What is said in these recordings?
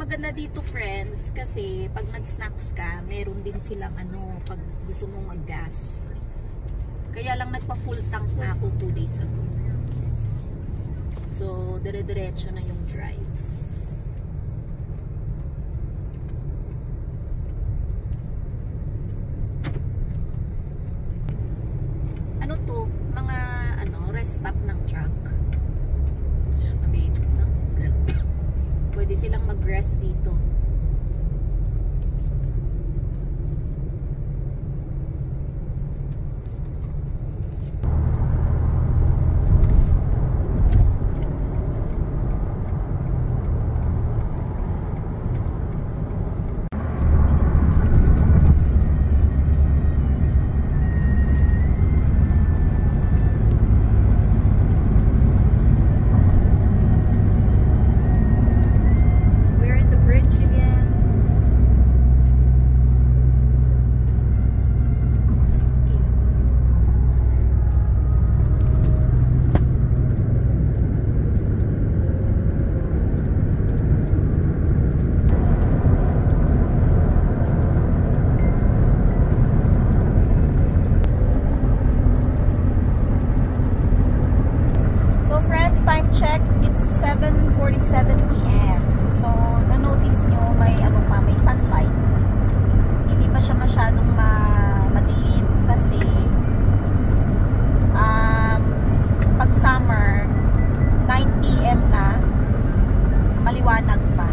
maganda dito, friends, kasi pag nag-snacks ka, meron din silang ano, pag gusto mong mag-gas. Kaya lang nagpa-full tank na ako 2 days ago. So, dire-diretso na yung drive. Ano to? Mga ano, rest stop ng truck. No? Pwede silang mag-rest dito. Time check, it's 7:47 PM. So, na-notice nyo may ano pa, may sunlight. Hindi pa siya masyadong madilim kasi pag summer 9 PM na maliwanag pa.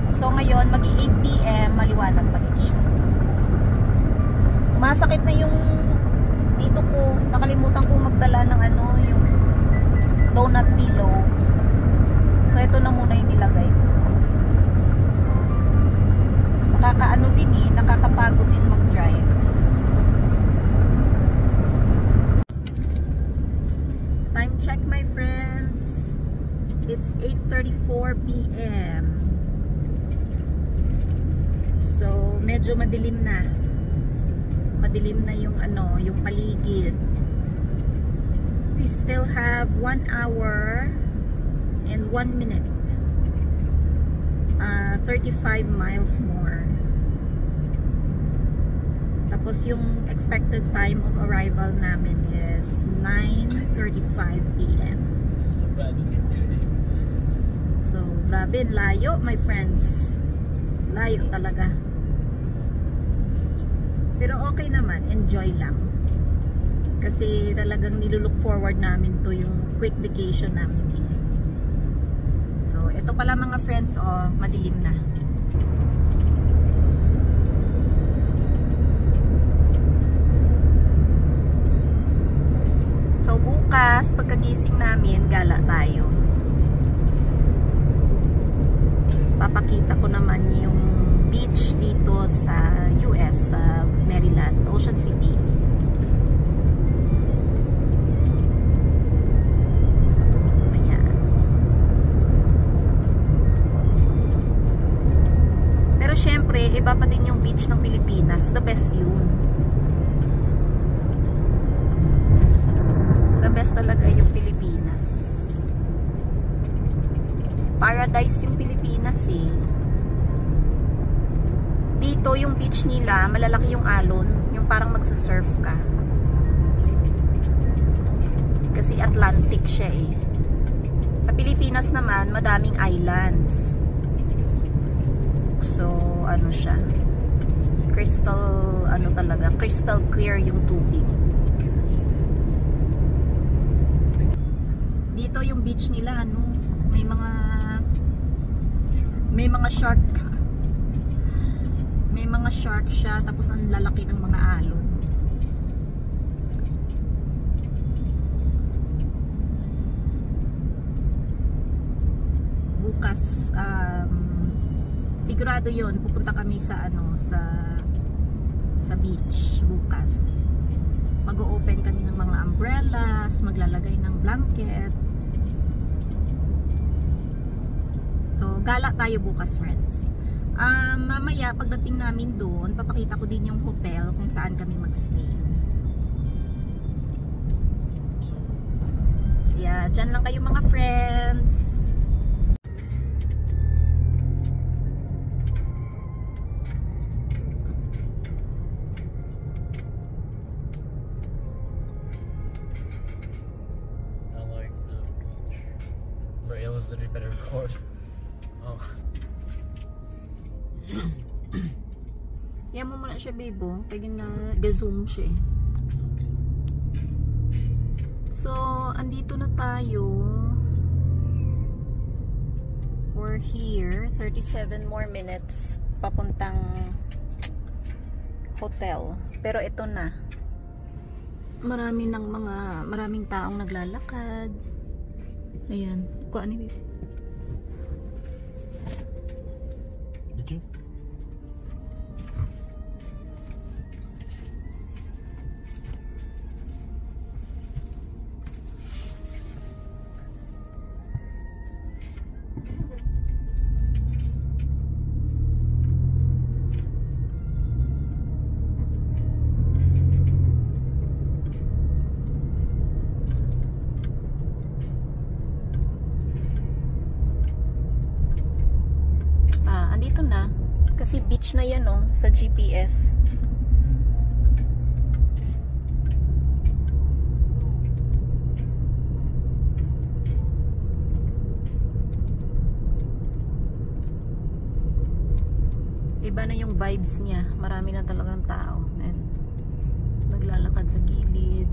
So, ngayon magi 8 PM maliwanag pa din siya. Sumasakit na yung dito ko, nakalimutan ko magdala ng ano, yung donut pillow. So ito na muna yung nilagay ko. Nakakaano din eh, nakakapagod din mag-drive. Time check, my friends. It's 8:34 PM. So medyo madilim na. Madilim na yung ano, yung paligid. We still have 1 hour and 1 minute, 35 miles more. Tapos yung expected time of arrival namin is 9:35 PM. So grabe, layo my friends, layo talaga, pero okay naman, enjoy lang. Kasi talagang nilulook forward namin to, yung quick vacation namin eh. So, ito pala mga friends, oh, madilim na. So, bukas, pagkagising namin, gala tayo. Papakita ko naman yung beach dito sa US, sa Maryland, Ocean City. Syempre, iba pa din yung beach ng Pilipinas. The best yun. The best talaga yung Pilipinas. Paradise yung Pilipinas eh. Dito yung beach nila, malalaki yung alon. Yung parang magsasurf ka. Kasi Atlantic siya eh. Sa Pilipinas naman, madaming islands. So, ano siya, crystal, ano talaga, crystal clear yung tubig. Dito yung beach nila, ano, may mga shark. May mga shark siya, tapos ang lalaki ng mga alon. Bukas, sigurado yon, pupunta kami sa ano, sa beach bukas. Mag-o-open kami ng mga umbrellas, maglalagay ng blanket. So, gala tayo bukas, friends. Mamaya pagdating namin doon, papakita ko din yung hotel kung saan kami mag-stay. Kaya dyan lang kayo mga friends. Yan mo muna siya, bebo. Pwede na ga-zoom siya eh. So, andito na tayo. We're here. 37 more minutes papuntang hotel. Pero ito na. Maraming taong naglalakad. Ayan. Kuha ni bebo. Andito na. Kasi beach na yan, oh, sa GPS. Iba na yung vibes niya. Marami na talagang tao. And naglalakad sa gilid.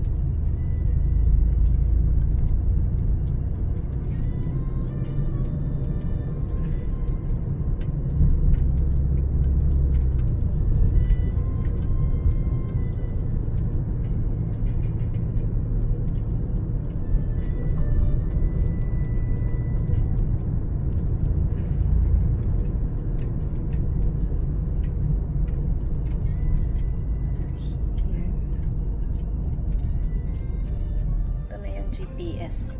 GPS.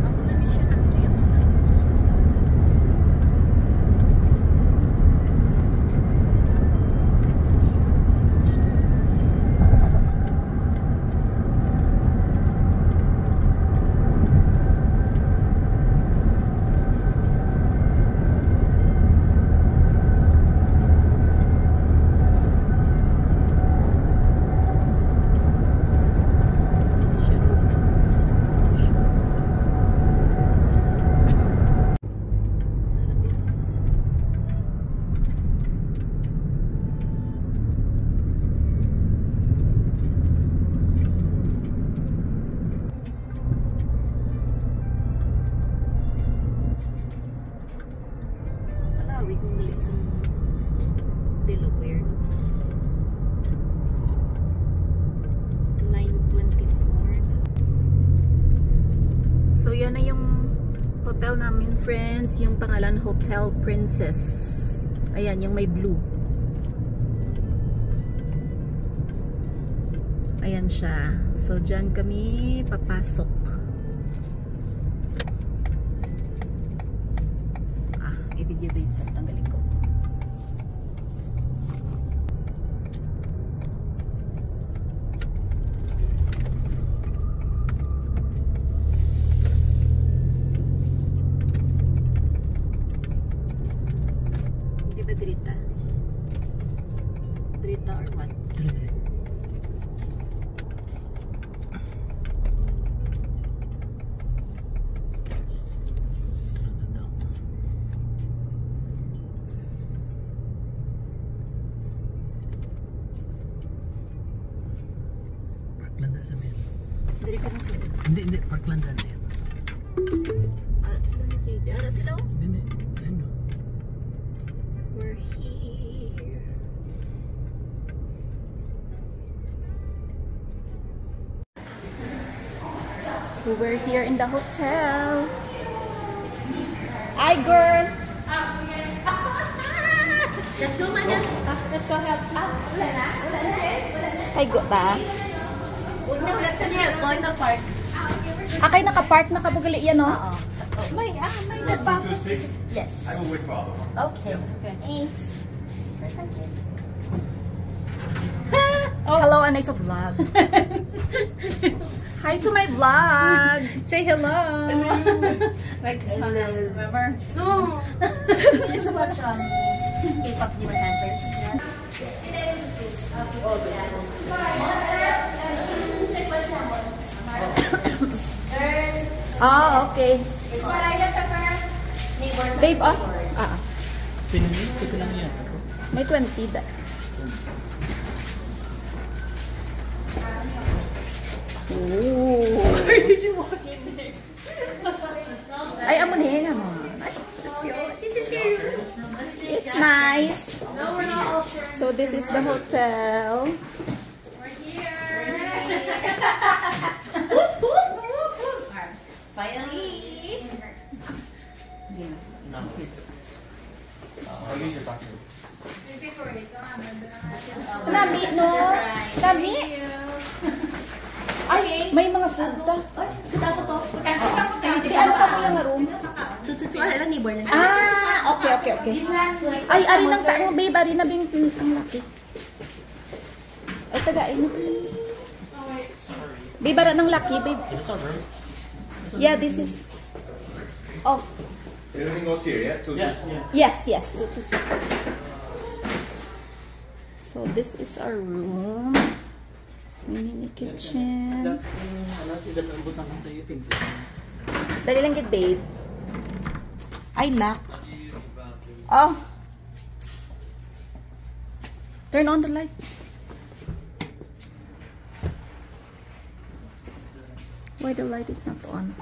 Ako na din siya kanina yung nagtutuso sa Delaware, no? 9:24 na. So yan na yung hotel namin, friends. Yung pangalan, Hotel Princess. Ayan, yung may blue. Ayan siya. So dyan kami papasok. I-video babes, ang tanggalin ko. Drita. Drita or what? Drita. Parklanda sa men. Dari ka masuk. Hindi, Parklanda din. Ara sila ni JJ. Ara sila oh? Hindi, ano? We're here. So we're here in the hotel. Hi girl! Let's go, madam. Let's go help. Wala na? Hi go ta. Wala siya niya. Going to park. Akay naka-park, nakabugali yan no? Oo. May nagpa. Yes. I will wait for all of them. Okay. Thanks. Thank you. Hello, Anay sa vlog. Hi to my vlog. Say hello. Like this one, remember? No. It's watch on K-pop demon dancers. Ah, okay. It's Mariah Pepper. Neighbors. Babe, ah? Neighbors. Ah, Pinili ko lang yan. may 20 da. Ooh. Where did you walk in there? Ay, amo niya mo. This is your It's nice. No, we're not all sure. So this is the hotel. We're here. Finally. No. I'll use your bathroom. Nami, no? Nami? Ay, may mga food ka. Kita ko to. Ano ka po yung room? Neighbor na. Ah, okay. Ay, ari ng tayo, babe. Ari na bing ang laki. Ay, tagain mo. Babe, ari ng laki, babe. Is this our room? Yeah, this is... Oh, Everything goes here, yeah? yes, 2 to 6. So, this is our room. Mini kitchen. Dali lang gid, babe. Ay, lock. Oh. Turn on the light. Why the light is not on?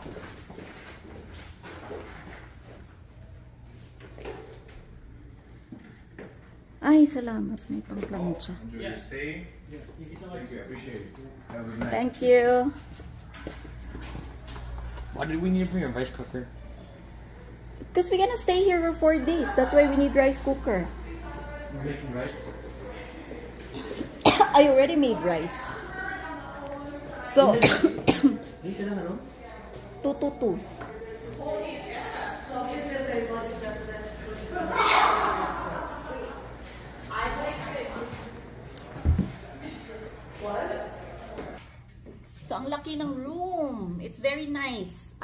Ay, salamat. May pang-plancha. Enjoy your stay. Thank you, I appreciate it. Have a good night. Thank you. Why did we need to bring a rice cooker? Because we're gonna stay here for 4 days. That's why we need rice cooker. We're making rice? I already made rice. So, 2 to 2. So, ang laki ng room. It's very nice.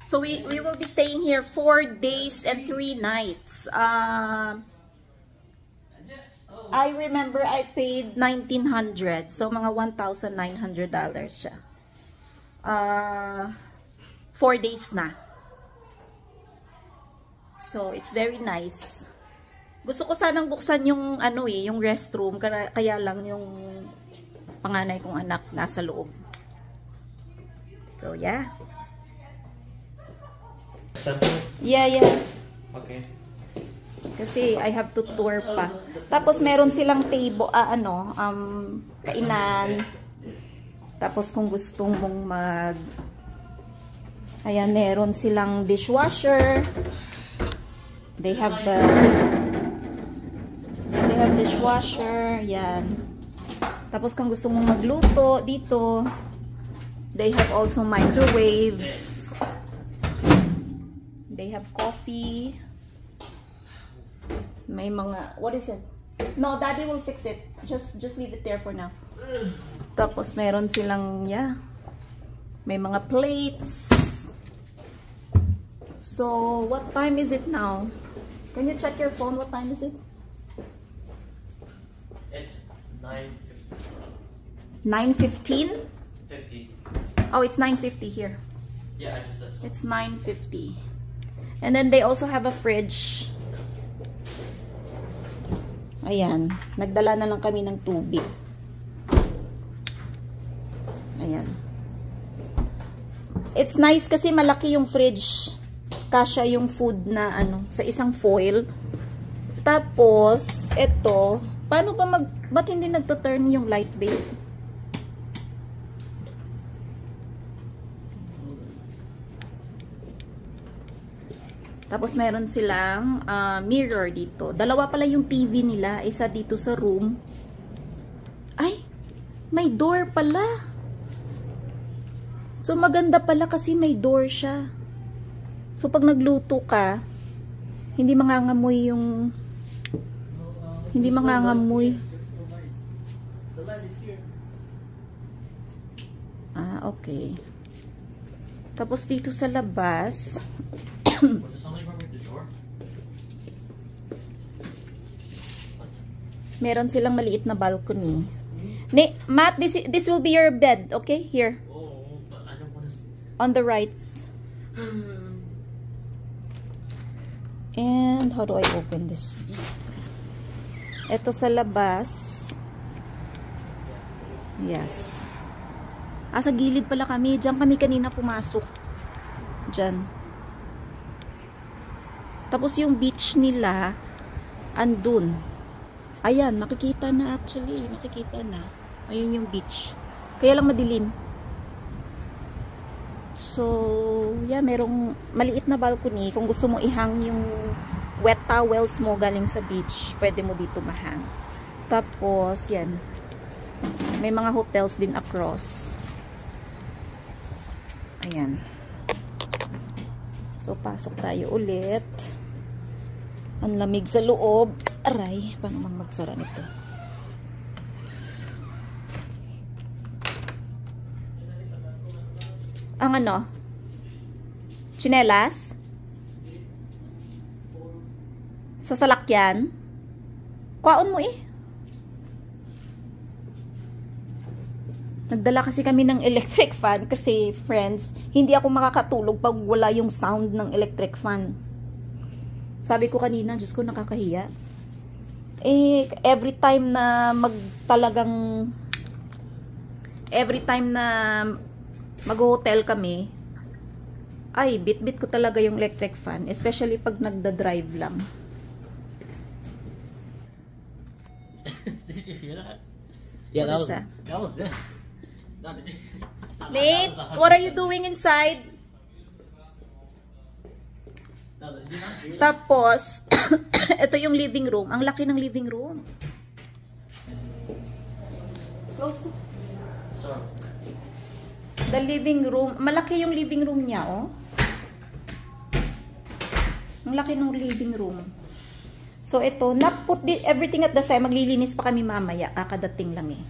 So, we will be staying here 4 days and 3 nights. I remember I paid $1,900. So, mga $1,900 siya. 4 days na. So, it's very nice. Gusto ko sanang buksan yung yung restroom, kaya lang yung panganay kong anak nasa loob. So, yeah. Yeah. Okay. Kasi I have to tour pa. Tapos meron silang table, kainan. Tapos kung gusto mong ayan, meron silang dishwasher. They have dishwasher, yan. Tapos kung gusto mong magluto dito, they have also microwave. They have coffee. May mga, what is it? No, Daddy will fix it. Just leave it there for now. Tapos meron silang, may mga plates. So, what time is it now? Can you check your phone? What time is it? It's 9:50. 9:15? 50. Oh, it's 9:50 here. Yeah, I just said so. It's 9:50. And then they also have a fridge. Ayan. Nagdala na lang kami ng tubig. Ayan. It's nice kasi malaki yung fridge. Kasya yung food na sa isang foil. Tapos, ito, paano ba ba't hindi nagto-turn yung light, babe? Tapos meron silang mirror dito. Dalawa pala yung TV nila. Isa dito sa room. Ay! May door pala. So maganda pala kasi may door siya. So pag nagluto ka, hindi mangangamoy yung... Hindi mangangamoy. Ah, okay. Tapos dito sa labas... Was there something wrong with the door? Meron silang maliit na balcony. Matt, this will be your bed, okay? Here. Oh, but I don't want to On the right. And how do I open this? Ito sa labas. Yes. Sa gilid pala kami. Diyan kami kanina pumasok. Diyan. Tapos yung beach nila, andun. Ayan, makikita na actually. Makikita na. Ayun yung beach. Kaya lang madilim. So, yeah, merong maliit na balcony. Kung gusto mo ihang yung wet towels mo galing sa beach, pwede mo dito mahang. Tapos, yan. May mga hotels din across. Ayan. So, pasok tayo ulit. Ang lamig sa loob. Aray, paano mang magsara nito? Ang ano? Chinelas? Sa salakyan? Kwaon mo eh. Nagdala kasi kami ng electric fan kasi, friends, hindi ako makakatulog pag wala yung sound ng electric fan. Sabi ko kanina, Diyos ko, nakakahiya. Every time na mag-hotel kami, ay, bit-bit ko talaga yung electric fan. Especially pag nagda-drive lang. Did you hear that? Yeah, that was this. No, did you? Nate, what are you doing inside? No, did you not hear that? Tapos, ito yung living room. Ang laki ng living room. Close to. Sorry. The living room. Malaki yung living room niya, oh. Ang laki ng living room. So, ito, na-put everything at the side. Maglilinis pa kami mamaya. Kakadating lang eh.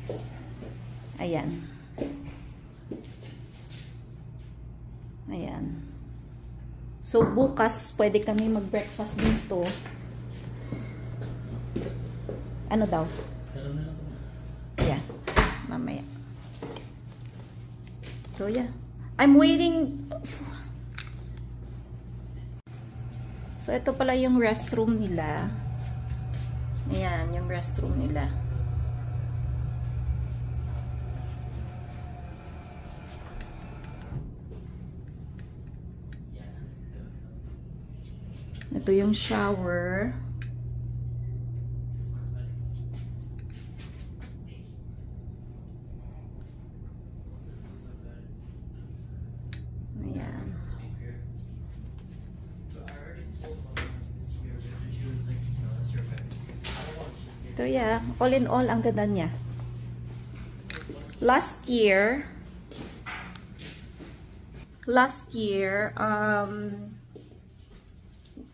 Ayan. Ayan. So, bukas, pwede kami mag-breakfast dito. Ano daw? Yeah. Mamaya. So, yeah. I'm waiting. So, ito pala yung restroom nila. Ayan, yung restroom nila. Ito yung shower. Ayan. So yeah, all in all, ang ganda niya. Last year,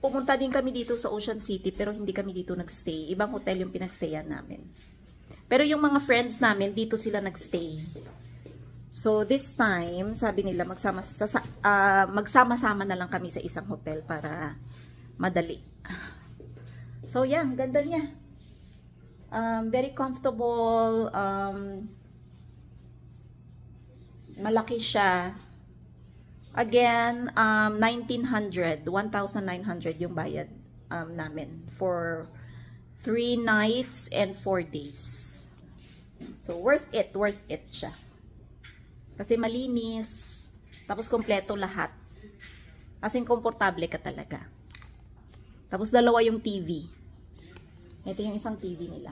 pumunta din kami dito sa Ocean City, pero hindi kami dito nagstay. Ibang hotel yung pinagstayan namin. Pero yung mga friends namin, dito sila nagstay. So this time, sabi nila, magsama-sama na lang kami sa isang hotel para madali. So yeah, ganda niya. Very comfortable. Malaki siya. Again, 1,900 yung bayad namin for 3 nights and 4 days. So worth it siya. Kasi malinis, tapos kompleto lahat. As in, komportable ka talaga. Tapos dalawa yung TV. Ito yung isang TV nila.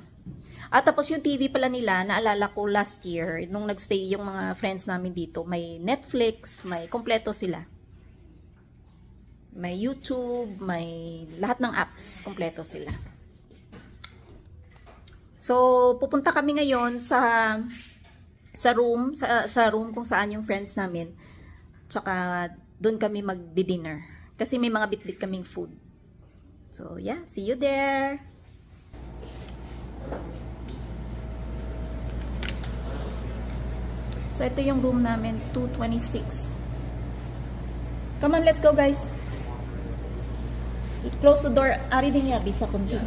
At tapos yung TV pala nila, naalala ko last year, nung nagstay yung mga friends namin dito, may Netflix, may kompleto sila. May YouTube, may lahat ng apps, kompleto sila. So, pupunta kami ngayon sa room kung saan yung friends namin. Tsaka, doon kami magdi-dinner. Kasi may mga bit-bit kaming food. So, yeah, see you there! So, ito yung room namin, 226. Come on, let's go, guys. Close the door. Ari din yabi sa kundi.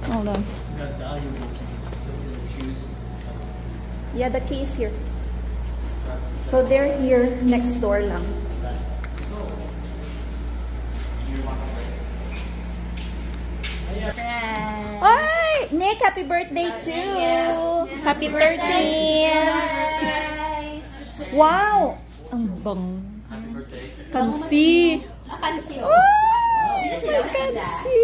Hold on. Yeah, the key is here. So they're here next door lang. Ay! Nick, happy birthday too! Happy 13th! Wow! Ang bang. Happy birthday. Kansi! Kansi. Oh! Kansi!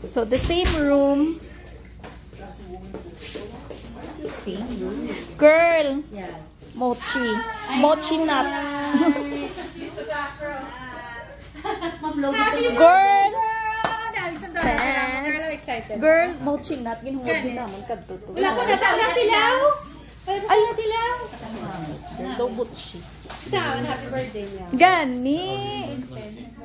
So the same room. Same room. Girl! Yeah. Mochi. Mochi nut. Girl! Excited. Girl, mochi nut. Ginhungod din naman kadto. Wala ko na siya. Natilaw? Ay, natilaw. Daw butchi. Happy birthday niya. Gani.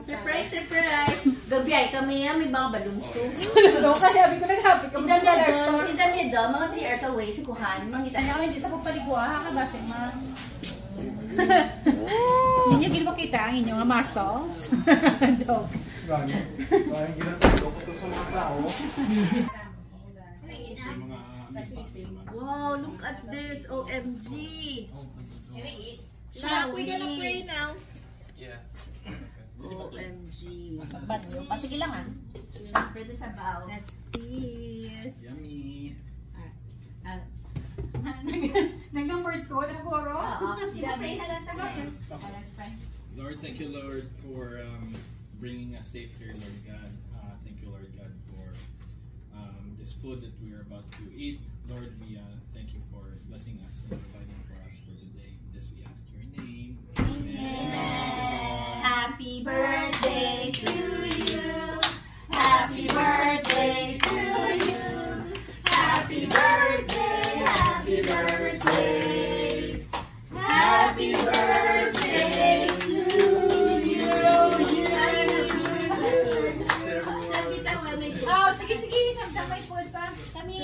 Surprise, surprise. Gabiyay kami yan. May mga balloons too. Doon kasi sabi ko nag-happy ka. Tindan niya doon. Mga 3 hours away. Si Kuhan. Mangita niya kami. Hindi sa papaligwa. Kakabasing ma. Hindi niyo makita ang inyong muscles. Joke. Parang ginatulog ko sa mga tao. Wow, look at this. OMG. Shall we gonna pray now? Yeah. OMG. Ba't yun? Sige lang ah. Pwede sa bao. That's peace. Yummy. Nag-number 2 na puro? Pray na lang tayo. Lord, thank you, Lord, for bringing us safe here, Lord God. Thank you, Lord God, for this food that we are about to eat. Lord, we thank you for blessing us and providing for us for today. This we ask your name. Amen. Happy birthday to you. Happy birthday to you. Happy birthday. Happy birthday. Happy birthday to you. Oh, sige, sige. Samsang may food pa. Kami.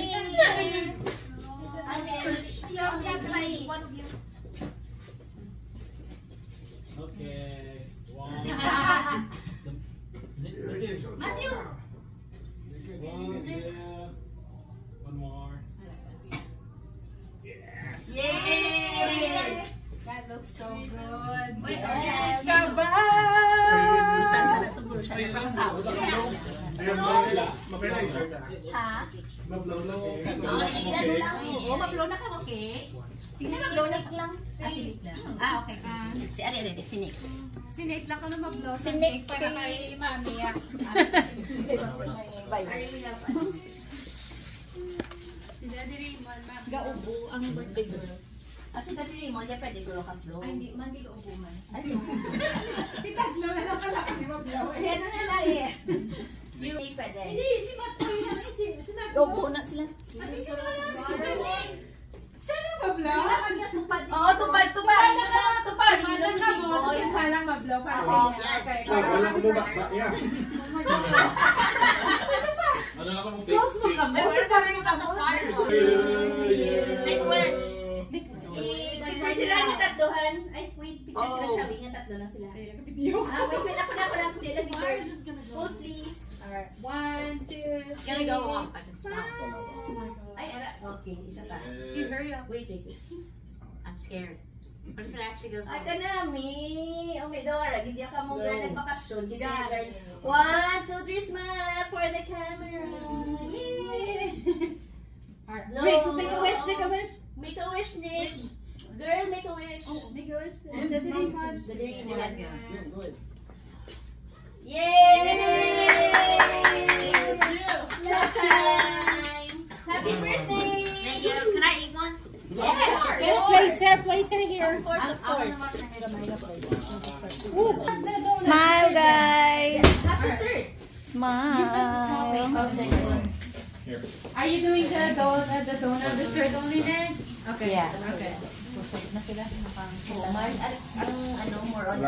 Okay. Wow. Matthew. One, yeah. One more. Yay! That looks so good. Yes. Ha? Mablaw lang eh. Oo, mablow na ka, okay? Sige, mablow na lang. Sinik na. Okay. Si Ari, sinik. Sinate lang ka na mag-blow. Sinate para kay Mami. Si Daddy Raymond, gaubo ang birthday girl. Si Daddy Raymond, di pwede gulo kang blow. Ay, hindi man, hindi gaubo man. Pitaglo na lang kalaki ni mablow. Si ano na lang eh. Hindi pwede. Hindi, si Matthew yun. Gaubo na sila. Ate, sino na lang si Sinik? Siya lang mablaw? Oo, tupad. Tupad. Yun na si Boy. Siya lang mablaw para sa Oo, inyo. yes. Wala ko ba? Yeah. Ano lang ako Close mo kami. We're coming from the fire. Make wish. Picture sila ng tatlohan. Ay, wait. Picture sila siya. Wait, tatlo lang sila. Wait, ako na. Sila di first. Hold, please. 1, 2, Gotta go off. Smile. Ay, okay. Isa pa. Hurry up. Wait. I'm scared. What if it actually goes Ay, kanami. Okay, Dora. Hindi ka mo girl nagbakasyon. Hindi ka girl. 1, 2, 3, smile for the camera. Yay! Wait, make a wish. Make a wish, Nick. Girl, make a wish. Oh, make a wish. The dream. Yay! Shot time! Happy birthday! Thank you. Can I eat one? Yes! Plates are here. Of course. Smile, guys. Have dessert. Smile. Are you doing the donut dessert only then? Okay. Yeah. Okay. More on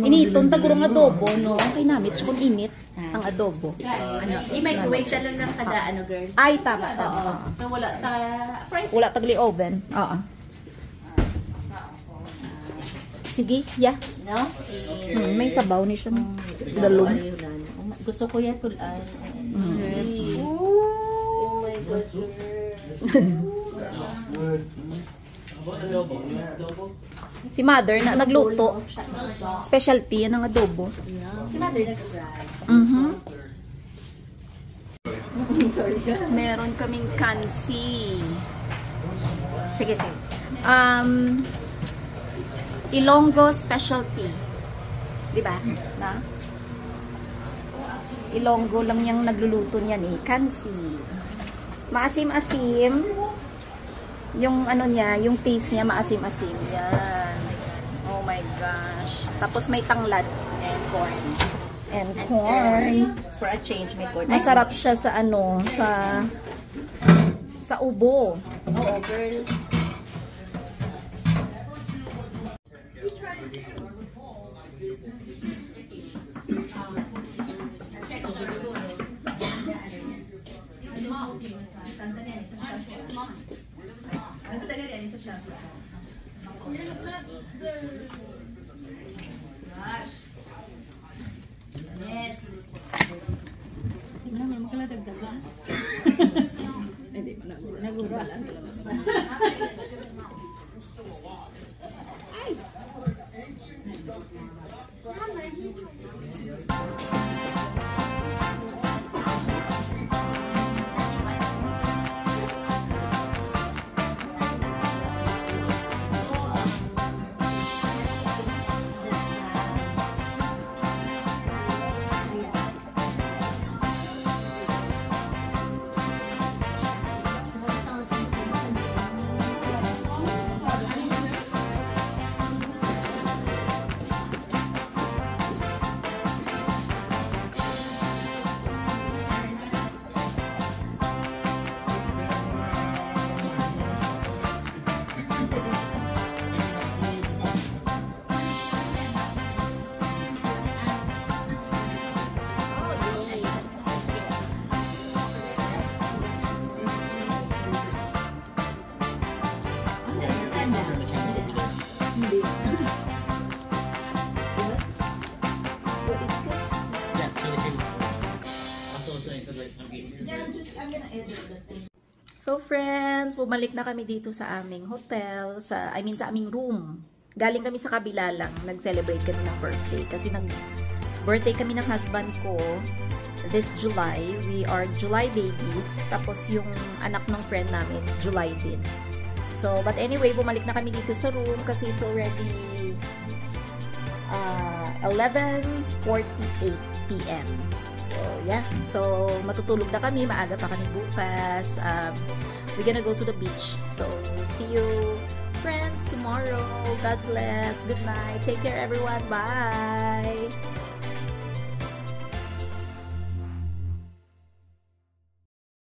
Initon tagurong adobo, no? Ang kay namit siya kung init ang adobo. I-microwave siya lang ng kada girl. Ay, tama. Pero wala ta... Wala tagli oven. Oo. Sige, yeah. No? May sabaw ni siya. Dalong. Gusto ko yan tulan. Mm. Oh my gosh. Si mother na nagluto. Specialty yan ang adobo. Si mother nag-fry. Sorry. Meron kaming kansi. Sige. Ilonggo specialty. Diba? Na? Ilonggo lang yung nagluluto niyan eh. Kansi. Maasim-asim. Yung ano niya, yung taste niya maasim-asim. Yan. Oh my gosh. Tapos may tanglad and corn. And corn. For a change, may corn. Masarap siya sa ano, sa ubo. Oo, girl. Yes. Hindi mo nagura. So friends, bumalik na kami dito sa aming hotel, sa aming room. Galing kami sa kabila lang, nag-celebrate kami ng birthday kasi nag-birthday kami ng husband ko this July. We are July babies, tapos yung anak ng friend namin July din. So, but anyway, bumalik na kami dito sa room kasi it's already 11:48 PM. So, yeah. So, matutulog na kami. Maaga pa kami bukas. We're gonna go to the beach. So, see you, friends, tomorrow. God bless. Good night. Take care, everyone. Bye.